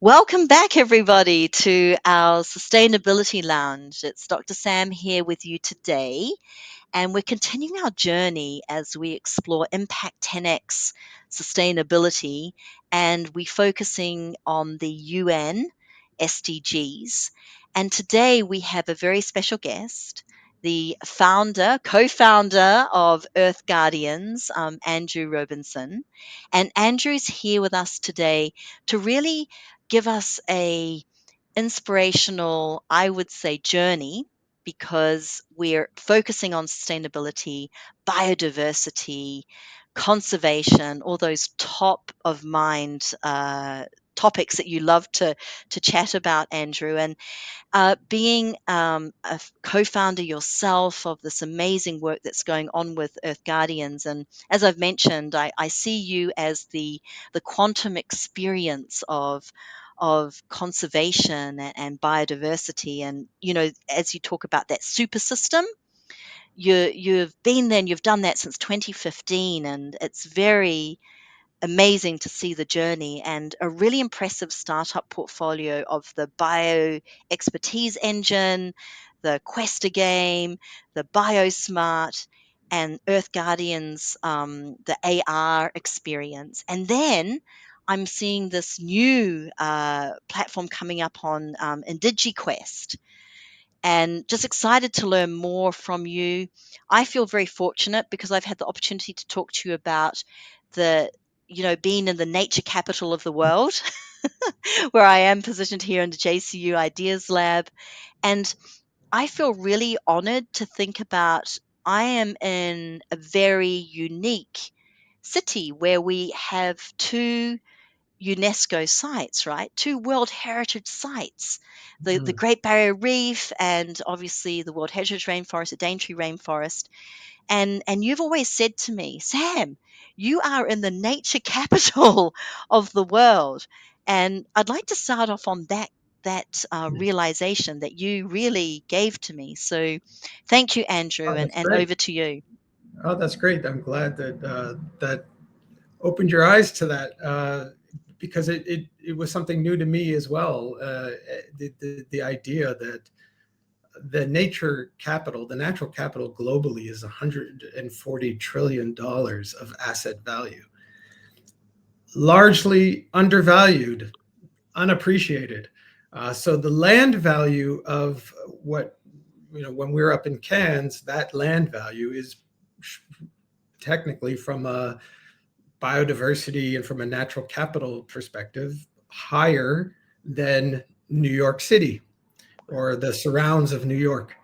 Welcome back, everybody, to our Sustainability Lounge. It's Dr. Sam here with you today, and we're continuing our journey as we explore Impact 10X Sustainability, and we're focusing on the UN SDGs. And today we have a very special guest, the co-founder of Earth Guardians, Andrew Robinson. And Andrew's here with us today to really give us a inspirational, I would say, journey because we're focusing on sustainability, biodiversity, conservation, all those top of mind topics that you love to chat about, Andrew. And being a co-founder yourself of this amazing work that's going on with Earth Guardians, and as I've mentioned, I see you as the quantum experience of conservation and biodiversity. And as you talk about that super system, you've been there and you've done that since 2015, and it's very amazing to see the journey and a really impressive startup portfolio of the bio expertise engine, the Questa game, the BioSmart, and Earth Guardians, the AR experience. And then I'm seeing this new platform coming up on IndigiQuest, and just excited to learn more from you. I feel very fortunate because I've had the opportunity to talk to you about being in the nature capital of the world, where I am positioned here in the JCU Ideas Lab. And I feel really honored to think about I am in a very unique city where we have two UNESCO sites, right? Two World Heritage sites, the Mm. Great Barrier Reef and obviously the World Heritage Rainforest, the Daintree Rainforest. And you've always said to me, Sam, you are in the nature capital of the world. And I'd like to start off on that realization that you really gave to me. So thank you, Andrew, Oh, and, that's and great. over to you. Oh, that's great. I'm glad that that opened your eyes to that because it was something new to me as well. The idea that the nature capital, the natural capital globally is $140 trillion of asset value, largely undervalued, unappreciated. So the land value of what when we're up in Cairns, that land value is technically from a biodiversity and from a natural capital perspective higher than New York City or the surrounds of New York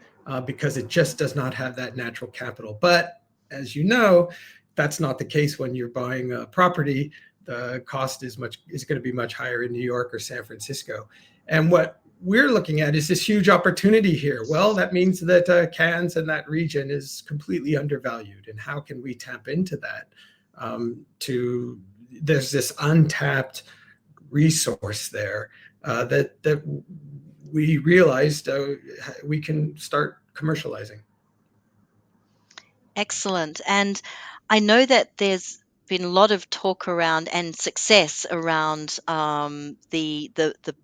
because it just does not have that natural capital. But as you know, that's not the case when you're buying a property. The cost is going to be much higher in New York or San Francisco. And what we're looking at is this huge opportunity here. Well, that means that Cairns and that region is completely undervalued. And how can we tap into that? There's this untapped resource there that we realized we can start commercializing. Excellent. And I know that there's been a lot of talk around and success around the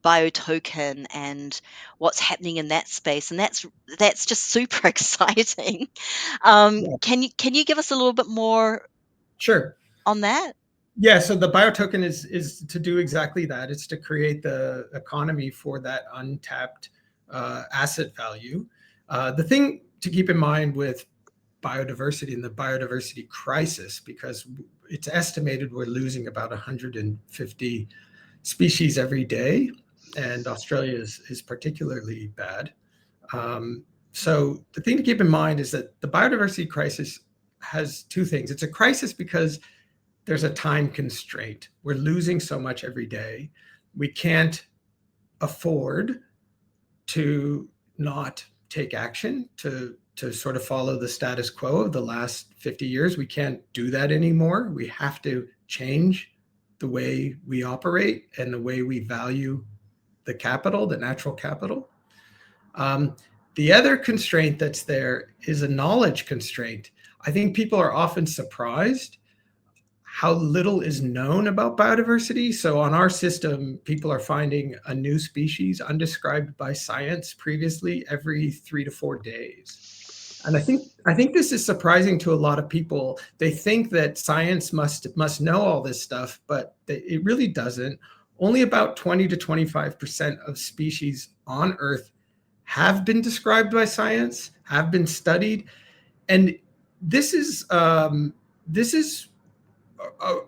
bio token and what's happening in that space, and that's just super exciting. Yeah. Can you give us a little bit more Sure. on that? Yeah, so the biotoken is to do exactly that. It's to create the economy for that untapped asset value. The thing to keep in mind with biodiversity and the biodiversity crisis, because it's estimated we're losing about 150 species every day, and Australia is particularly bad. So the thing to keep in mind is that the biodiversity crisis has two things. It's a crisis because there's a time constraint. We're losing so much every day. We can't afford to not take action to sort of follow the status quo of the last 50 years. We can't do that anymore. We have to change the way we operate and the way we value the capital, the natural capital. Um, the other constraint that's there is a knowledge constraint. I think people are often surprised how little is known about biodiversity. So on our system, people are finding a new species undescribed by science previously every 3 to 4 days. And I think this is surprising to a lot of people. They think that science must know all this stuff, but it really doesn't. Only about 20 to 25% of species on Earth have been described by science, have been studied, and this is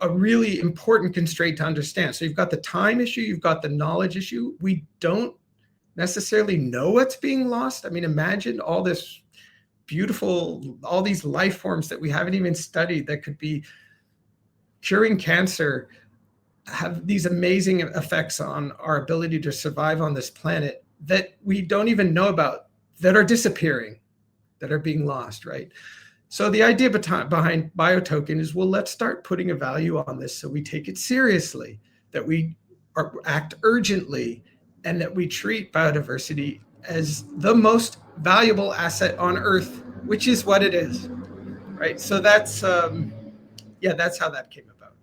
a really important constraint to understand. So you've got the time issue, you've got the knowledge issue. We don't necessarily know what's being lost. I mean, imagine all this beautiful, all these life forms that we haven't even studied that could be curing cancer, have these amazing effects on our ability to survive on this planet that we don't even know about, that are disappearing, that are being lost, right? So the idea behind BioToken is, well, let's start putting a value on this so we take it seriously, that we act urgently, and that we treat biodiversity as the most valuable asset on Earth, which is what it is, right? So that's that's how that came about.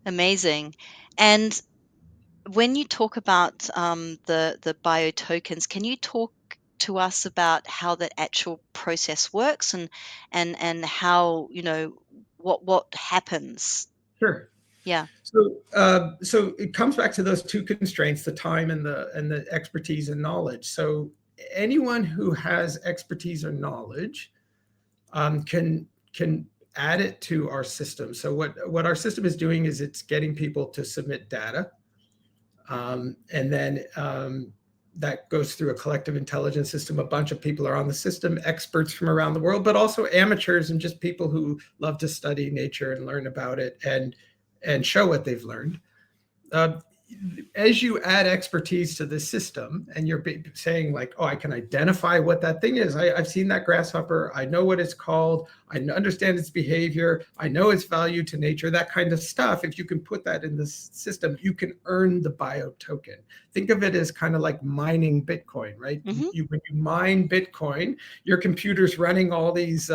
Amazing. And when you talk about the bio tokens, can you talk to us about how that actual process works, and how, what happens? Sure. Yeah. So it comes back to those two constraints: the time and the expertise and knowledge. So anyone who has expertise or knowledge can add it to our system. So what our system is doing is it's getting people to submit data, and then that goes through a collective intelligence system. A bunch of people are on the system, experts from around the world, but also amateurs and just people who love to study nature and learn about it and show what they've learned. As you add expertise to the system, and you're saying like, oh, I can identify what that thing is. I've seen that grasshopper. I know what it's called. I understand its behavior. I know its value to nature, that kind of stuff. If you can put that in the system, you can earn the bio token. Think of it as kind of like mining Bitcoin, right? Mm-hmm. When you mine Bitcoin, your computer's running all these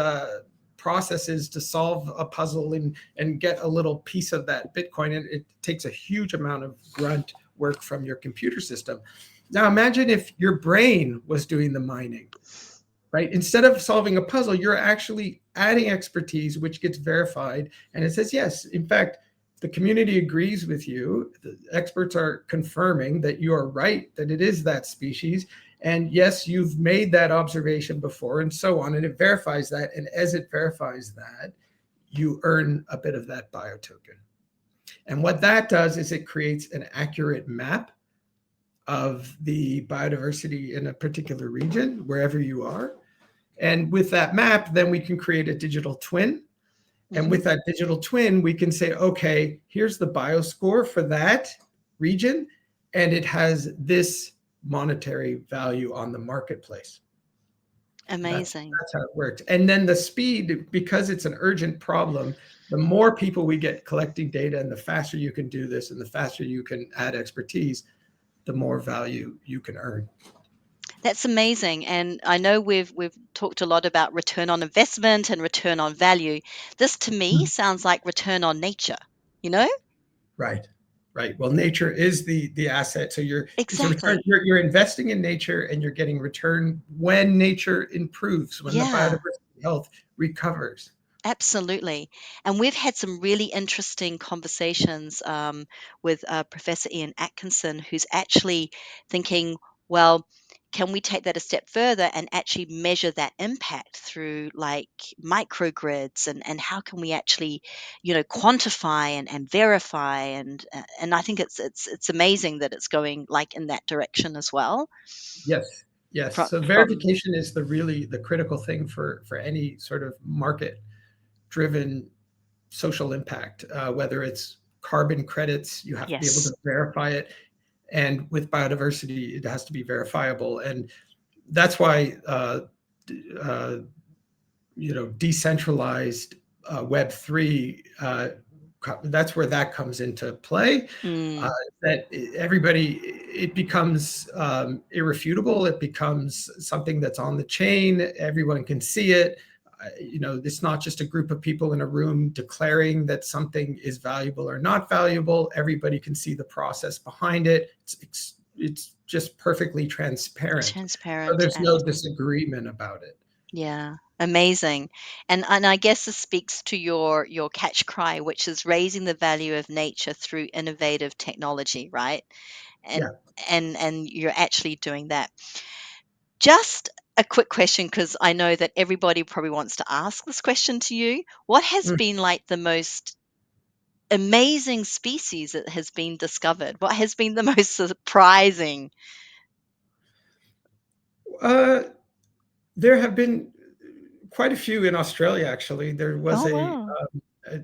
processes to solve a puzzle and get a little piece of that Bitcoin. And it takes a huge amount of grunt work from your computer system. Now imagine if your brain was doing the mining, right? Instead of solving a puzzle, you're actually adding expertise, which gets verified. And it says, yes, in fact, the community agrees with you. The experts are confirming that you are right, that it is that species. And yes, you've made that observation before, and so on. And it verifies that. And as it verifies that, you earn a bit of that bio token. And what that does is it creates an accurate map of the biodiversity in a particular region, wherever you are. And with that map, then we can create a digital twin. And with that digital twin, we can say, okay, here's the bioscore for that region, and it has this monetary value on the marketplace. Amazing. That's how it works. And then the speed, because it's an urgent problem, the more people we get collecting data, and the faster you can do this, and the faster you can add expertise, the more value you can earn. That's amazing. And I know we've talked a lot about return on investment and return on value. This to me sounds like return on nature, you know? Right. Right. Well, nature is the asset. So it's a return. Exactly. You're investing in nature, and you're getting return when nature improves, when the Yeah. biodiversity health recovers. Absolutely. And we've had some really interesting conversations with Professor Ian Atkinson, who's actually thinking, well, can we take that a step further and actually measure that impact through like microgrids, and how can we actually, quantify and verify, and I think it's amazing that it's going like in that direction as well. Yes. Yes. So From verification is the critical thing for any sort of market driven social impact, whether it's carbon credits, you have to be able to Yes. verify it. And with biodiversity, it has to be verifiable. And that's why, decentralized Web3, that's where that comes into play. Mm, That everybody, it becomes irrefutable. It becomes something that's on the chain. Everyone can see it. it's not just a group of people in a room declaring that something is valuable or not valuable. Everybody can see the process behind it. It's just perfectly transparent. So Transparent. there's no disagreement about it. Yeah, amazing. And I guess this speaks to your catch cry, which is raising the value of nature through innovative technology, right? And Yeah. and you're actually doing that. Just a quick question, because I know that everybody probably wants to ask this question to you. What has Mm. been like the most amazing species that has been discovered? What has been the most surprising? Uh, there have been quite a few in Australia, actually. There was Oh, wow.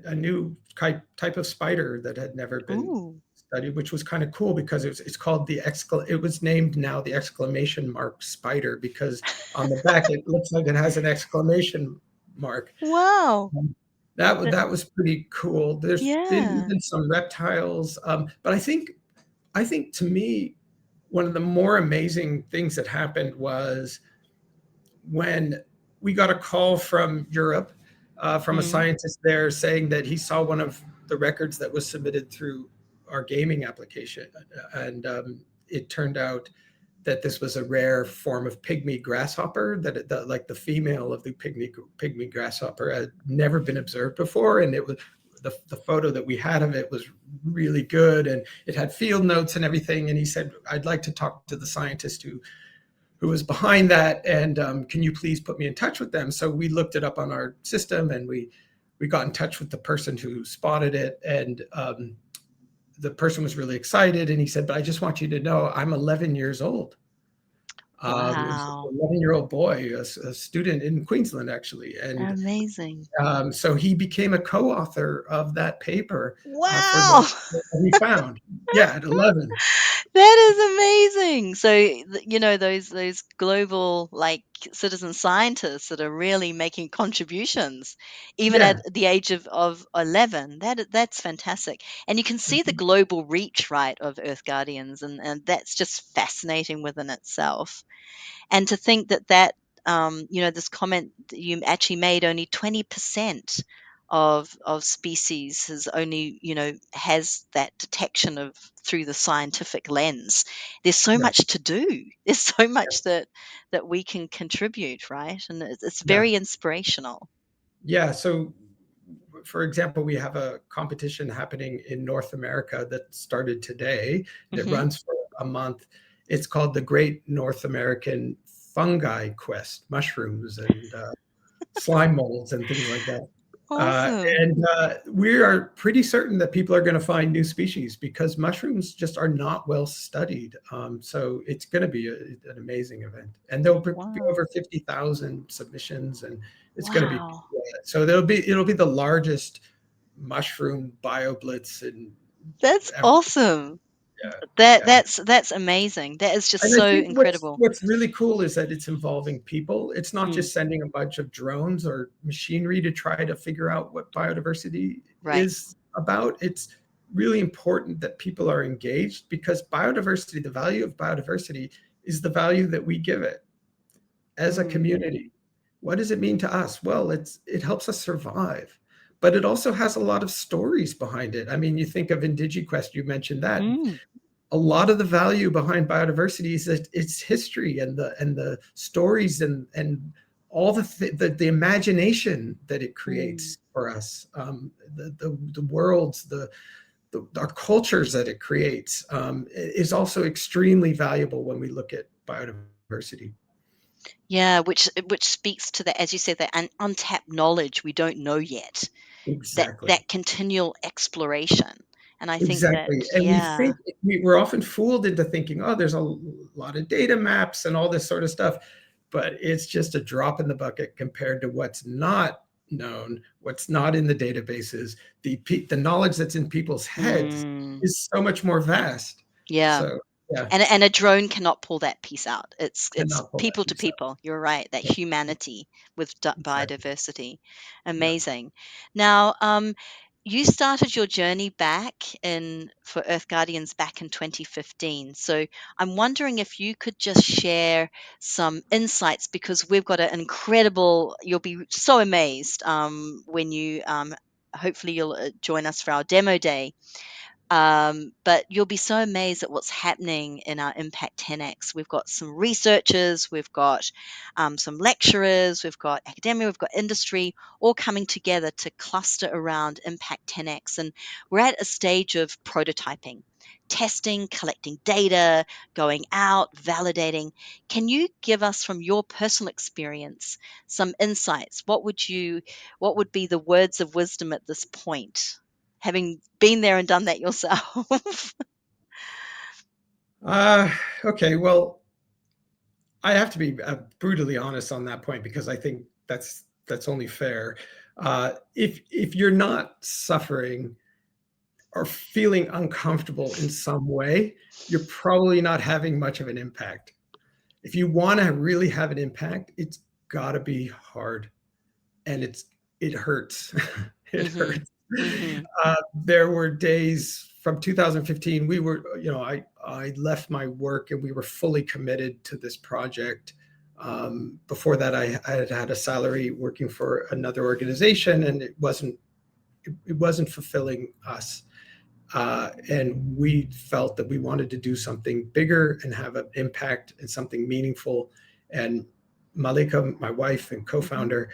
a new type of spider that had never been Ooh. studied, which was kind of cool because it's called it was named now the exclamation mark spider, because on the back it looks like it has an exclamation mark. Wow. That was pretty cool. There's been Yeah. even some reptiles, but I think to me one of the more amazing things that happened was when we got a call from Europe, from a Mm. scientist there, saying that he saw one of the records that was submitted through our gaming application, and it turned out that this was a rare form of pygmy grasshopper, like the female of the pygmy grasshopper had never been observed before, and it was the photo that we had of it was really good, and it had field notes and everything. And he said, "I'd like to talk to the scientist who was behind that, and can you please put me in touch with them?" So we looked it up on our system, and we got in touch with the person who spotted it, and the person was really excited, and he said, "But I just want you to know I'm 11 years old." It was Wow. an 11-year-old boy, a student in Queensland, actually, and Amazing. so he became a co-author of that paper for Wow. the that he found. Yeah, at 11. That is amazing. So, those global, like, citizen scientists that are really making contributions, even at Yeah. the age of 11, that's fantastic. And you can see the global reach, right, of Earth Guardians, and that's just fascinating within itself. And to think that this comment that you actually made, only 20% of species has that detection of through the scientific lens. There's so Yeah. much to do. There's so Yeah. much that we can contribute, right? And it's Yeah. very inspirational. Yeah. So, for example, we have a competition happening in North America that started today, and it Hmm. runs for a month. It's called the Great North American Fungi Quest, mushrooms and slime molds and things like that. Awesome. And we are pretty certain that people are going to find new species because mushrooms just are not well studied. So it's going to be an amazing event, and there'll be Wow. over 50,000 submissions, and it's going to be Wow. so it'll be the largest mushroom BioBlitz and That's ever. awesome. Yeah, That yeah. that's that's amazing. That is just And I so think incredible. what's really cool is that it's involving people. It's not Mm, just sending a bunch of drones or machinery to try to figure out what biodiversity right. is about. It's really important that people are engaged because biodiversity, the value of biodiversity is the value that we give it as a Mm, community. What does it mean to us? Well, it helps us survive, but it also has a lot of stories behind it. I mean, you think of IndigiQuest, you mentioned that mm, a lot of the value behind biodiversity is that its history and the stories and all the imagination that it mm. creates for us, the worlds, our cultures that it creates, is also extremely valuable when we look at biodiversity. Yeah, which speaks to the, as you said, that untapped knowledge we don't know yet. That Exactly. that continual exploration. And I think that, Exactly. And we yeah. think we're often fooled into thinking, oh, there's a lot of data maps and all this sort of stuff, but it's just a drop in the bucket compared to what's not known, what's not in the databases. The knowledge that's in people's heads Mm, is so much more vast. yeah. So yeah, And a drone cannot pull that piece out. It's cannot pull that people to piece out. people. You're right. That Yeah, humanity with exactly. biodiversity. Yeah. Amazing. Now, you started your journey back in for Earth Guardians back in 2015. So I'm wondering if you could just share some insights, because we've got an incredible, you'll be so amazed when you hopefully you'll join us for our demo day. But you'll be so amazed at what's happening in our Impact 10X. We've got some researchers, we've got some lecturers, we've got academia, we've got industry, all coming together to cluster around Impact 10X. And we're at a stage of prototyping, testing, collecting data, going out, validating. Can you give us, from your personal experience, some insights? What would be the words of wisdom at this point, having been there and done that yourself? Okay, well, I have to be brutally honest on that point because I think that's only fair. If you're not suffering or feeling uncomfortable in some way, you're probably not having much of an impact. If you want to really have an impact, it's got to be hard, and it hurts. It Mm-hmm. hurts. Mm-hmm. There were days from 2015. We were, I left my work and we were fully committed to this project. Before that, I had had a salary working for another organization, and it wasn't fulfilling us. And we felt that we wanted to do something bigger and have an impact and something meaningful. And Mallika, my wife and co-founder,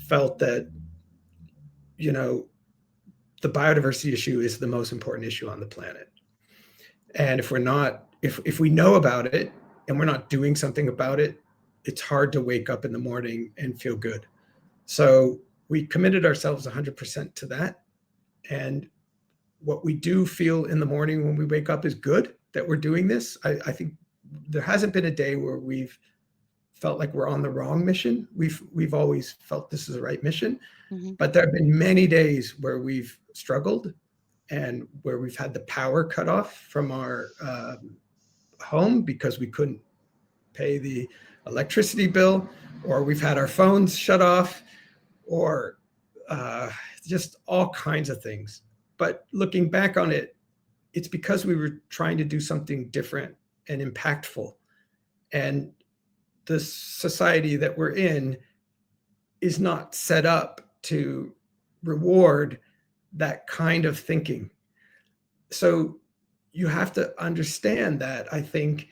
felt that, the biodiversity issue is the most important issue on the planet. And if we know about it and we're not doing something about it, it's hard to wake up in the morning and feel good. So we committed ourselves 100% to that. And what we do feel in the morning when we wake up is good that we're doing this. I think there hasn't been a day where we've felt like we're on the wrong mission. We've always felt this is the right mission. Mm-hmm. But there have been many days where we've struggled and where we've had the power cut off from our home because we couldn't pay the electricity bill, or we've had our phones shut off, or just all kinds of things. But looking back on it, it's because we were trying to do something different and impactful. And the society that we're in is not set up to reward that kind of thinking. So you have to understand that. I think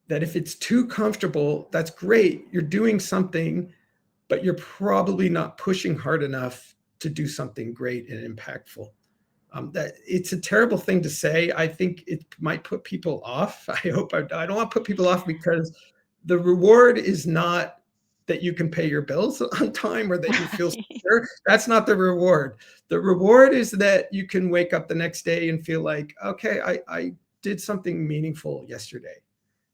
that if it's too comfortable, that's great. You're doing something, but you're probably not pushing hard enough to do something great and impactful. That it's a terrible thing to say. I think it might put people off. I don't want to put people off, because the reward is not that you can pay your bills on time or that you feel secure. That's not the reward. The reward is that you can wake up the next day and feel like, okay, I did something meaningful yesterday.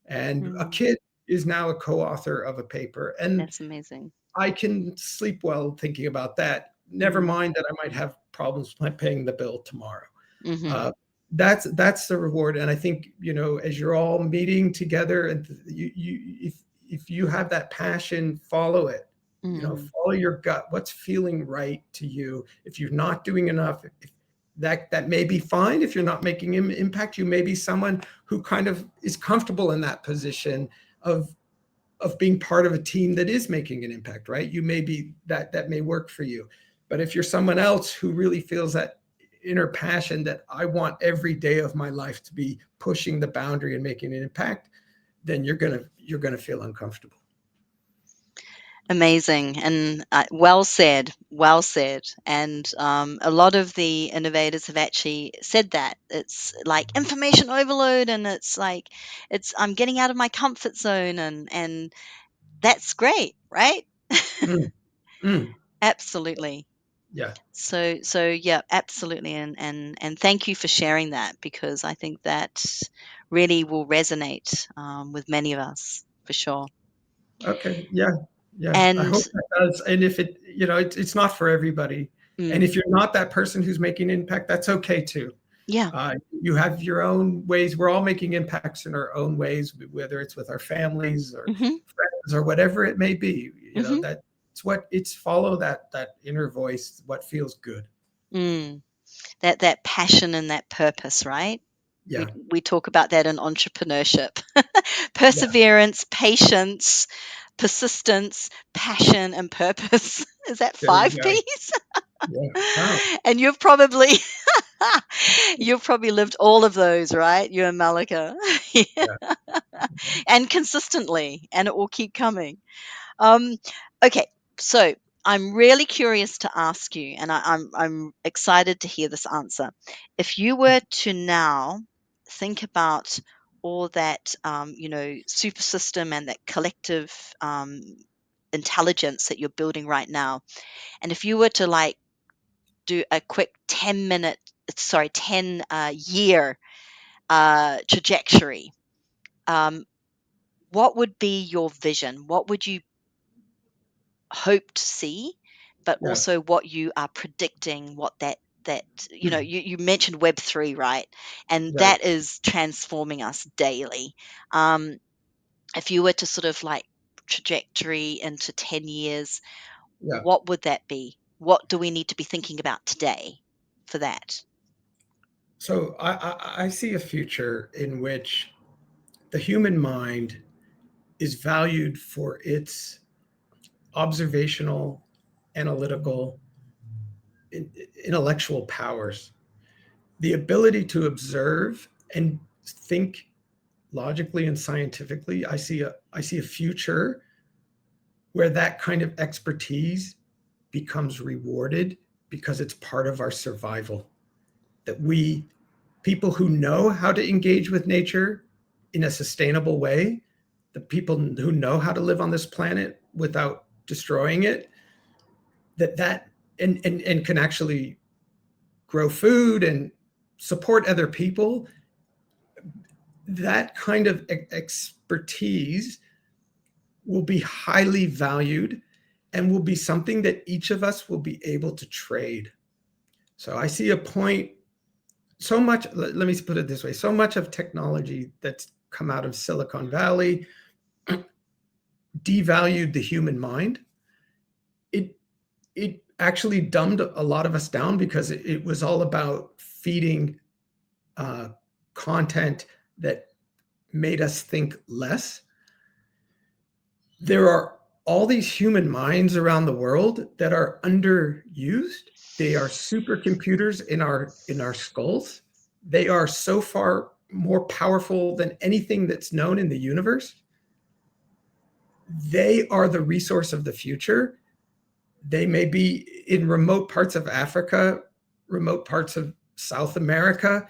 And a kid is now a co-author of a paper. And That's amazing. I can sleep well thinking about that. Never mind that I might have problems paying the bill tomorrow. Mm-hmm. That's the reward. And I think, as you're all meeting together, and if you have that passion, follow it. Follow your gut. What's feeling right to you? If you're not doing enough, that may be fine. If you're not making impact, you may be someone who kind of is comfortable in that position of being part of a team that is making an impact, right? You may be that may work for you. But if you're someone else who really feels that inner passion that I want every day of my life to be pushing the boundary and making an impact, then you're gonna feel uncomfortable. Amazing, and well said, well said. And a lot of the innovators have actually said that it's like information overload, and it's like I'm getting out of my comfort zone, and that's great, right? Mm, mm, Absolutely. yeah. So yeah, absolutely, and thank you for sharing that, because I think that really will resonate with many of us for sure. Okay. Yeah. Yeah. I And hope that does. And if it's not for everybody. And mm, if you're not that person who's making impact, that's okay too. yeah. You have your own ways. We're all making impacts in our own ways, whether it's with our families or Hmm. friends or whatever it may be. Hmm. That it's follow that inner voice, what feels good. Mm. That passion and that purpose, right? We Yeah, we talk about that in entrepreneurship. yeah, Perseverance, patience, persistence, passion, and purpose. Is that there you five go. P's? Yeah, wow. And you've probably lived all of those, right? You and Malika. Yeah, And consistently, and it will keep coming. Um, okay, so I'm really curious to ask you, and I'm excited to hear this answer. If you were to now think about all that, super system and that collective intelligence that you're building right now, and if you were to like do a quick 10 year trajectory, um, what would be your vision? What would you hope to see, but yeah, also what you are predicting, what that you mentioned Web3, right? And right, that is transforming us daily. Um, if you were to sort of like trajectory into 10 years, yeah. what would that be? What do we need to be thinking about today for that? So I see a future in which the human mind is valued for its observational, analytical, intellectual powers, the ability to observe and think logically and scientifically. I see a future where that kind of expertise becomes rewarded because it's part of our survival. That we, people who know how to engage with nature in a sustainable way, the people who know how to live on this planet without destroying it, that and can actually grow food and support other people, that kind of expertise will be highly valued and will be something that each of us will be able to trade. So I see a point, so much, let me put it this way, so much of technology that's come out of Silicon Valley devalued the human mind. It actually dumbed a lot of us down because it was all about feeding uh, content that made us think less. There are all these human minds around the world that are underused. They are supercomputers in our skulls. They are so far more powerful than anything that's known in the universe. They are the resource of the future. They may be in remote parts of Africa, remote parts of South America.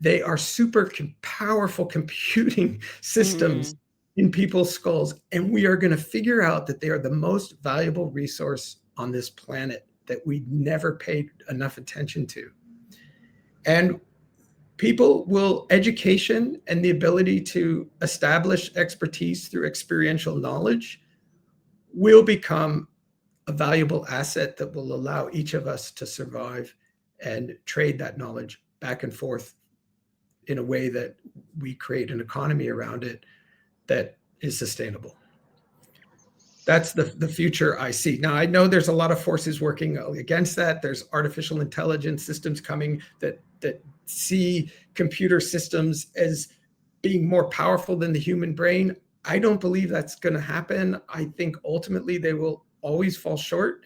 They are super powerful computing systems Mm, in people's skulls. And we are going to figure out that they are the most valuable resource on this planet that we never paid enough attention to. And people will, education and the ability to establish expertise through experiential knowledge will become a valuable asset that will allow each of us to survive and trade that knowledge back and forth in a way that we create an economy around it that is sustainable. That's the future I see. Now, I know there's a lot of forces working against that. There's artificial intelligence systems coming that see computer systems as being more powerful than the human brain. I don't believe that's going to happen. I think ultimately they will always fall short.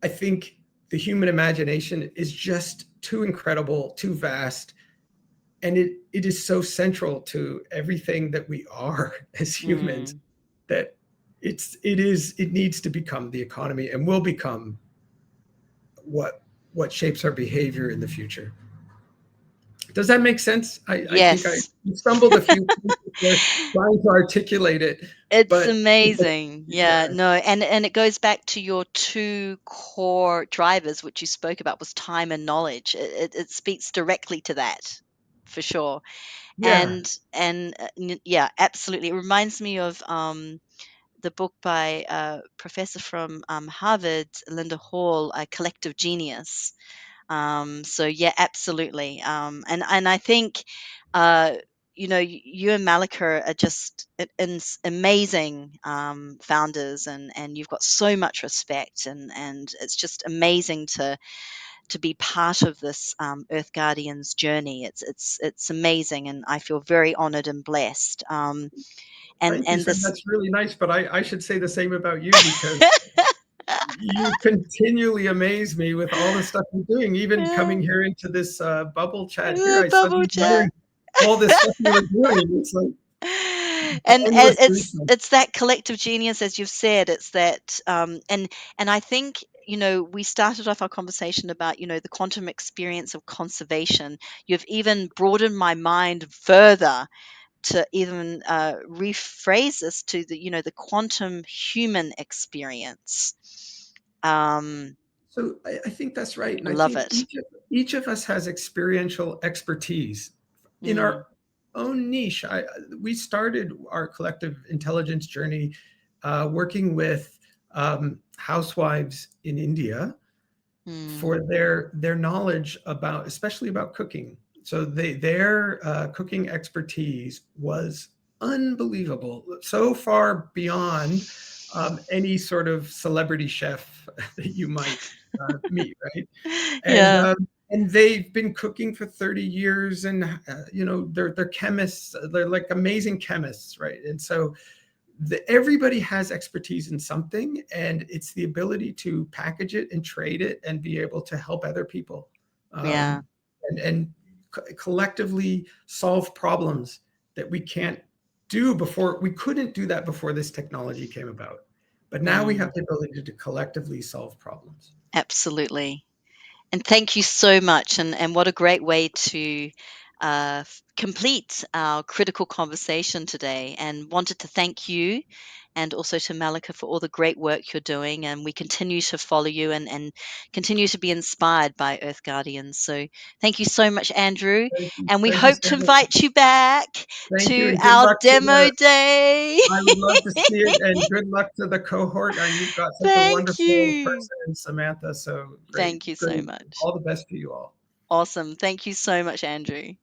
I think the human imagination is just too incredible, too vast, and it is so central to everything that we are as humans mm. that it needs to become the economy and will become what shapes our behavior in the future. Does that make sense? I think I Yes. stumbled a few there trying to articulate it, It's but amazing. Yeah, yeah, no, and it goes back to your two core drivers, which you spoke about, was time and knowledge. It speaks directly to that, for sure. yeah, And yeah, absolutely. It reminds me of the book by professor from Harvard, Linda Hall, Collective Genius. So yeah, absolutely. And I think, uh, you and Mallika are just amazing founders, and you've got so much respect, and it's just amazing to be part of this Earth Guardians journey. It's amazing, and I feel very honored and blessed. Thank you, And Sam. this. That's really nice, but I should say the same about you, because you continually amaze me with all the stuff you're doing. Even Yeah, coming here into this bubble chat here, I bubble suddenly chat. learned all this stuff you were doing. It's like And endless research. it's that collective genius, as you've said. It's that, and I think, we started off our conversation about, the quantum experience of conservation. You've even broadened my mind further to even rephrase this to the quantum human experience. So I think that's right, and I I love think it. each of us has experiential expertise in Mm, our own niche. We started our collective intelligence journey working with housewives in India mm, for their knowledge about, especially about cooking. So their cooking expertise was unbelievable, so far beyond any sort of celebrity chef that you might meet, right? And yeah, um, and they've been cooking for 30 years, and they're chemists. They're like amazing chemists, right? And so everybody has expertise in something, and it's the ability to package it and trade it and be able to help other people, yeah, um, and collectively solve problems that we couldn't do that before this technology came about, but now we have mm, the ability to collectively solve problems. absolutely. And thank you so much. And what a great way to complete our critical conversation today. And wanted to thank you and also to Malika for all the great work you're doing. And we continue to follow you and continue to be inspired by Earth Guardians. So thank you so much, Andrew. And we Thank you, hope to Sam. invite you back Thank you, to and good our luck to demo the. day. I would love to see it, and good luck to the cohort. And you've got such a Thank wonderful you. person in Samantha. So great, Thank you so great. much. All the best to you all. Awesome. Thank you so much, Andrew.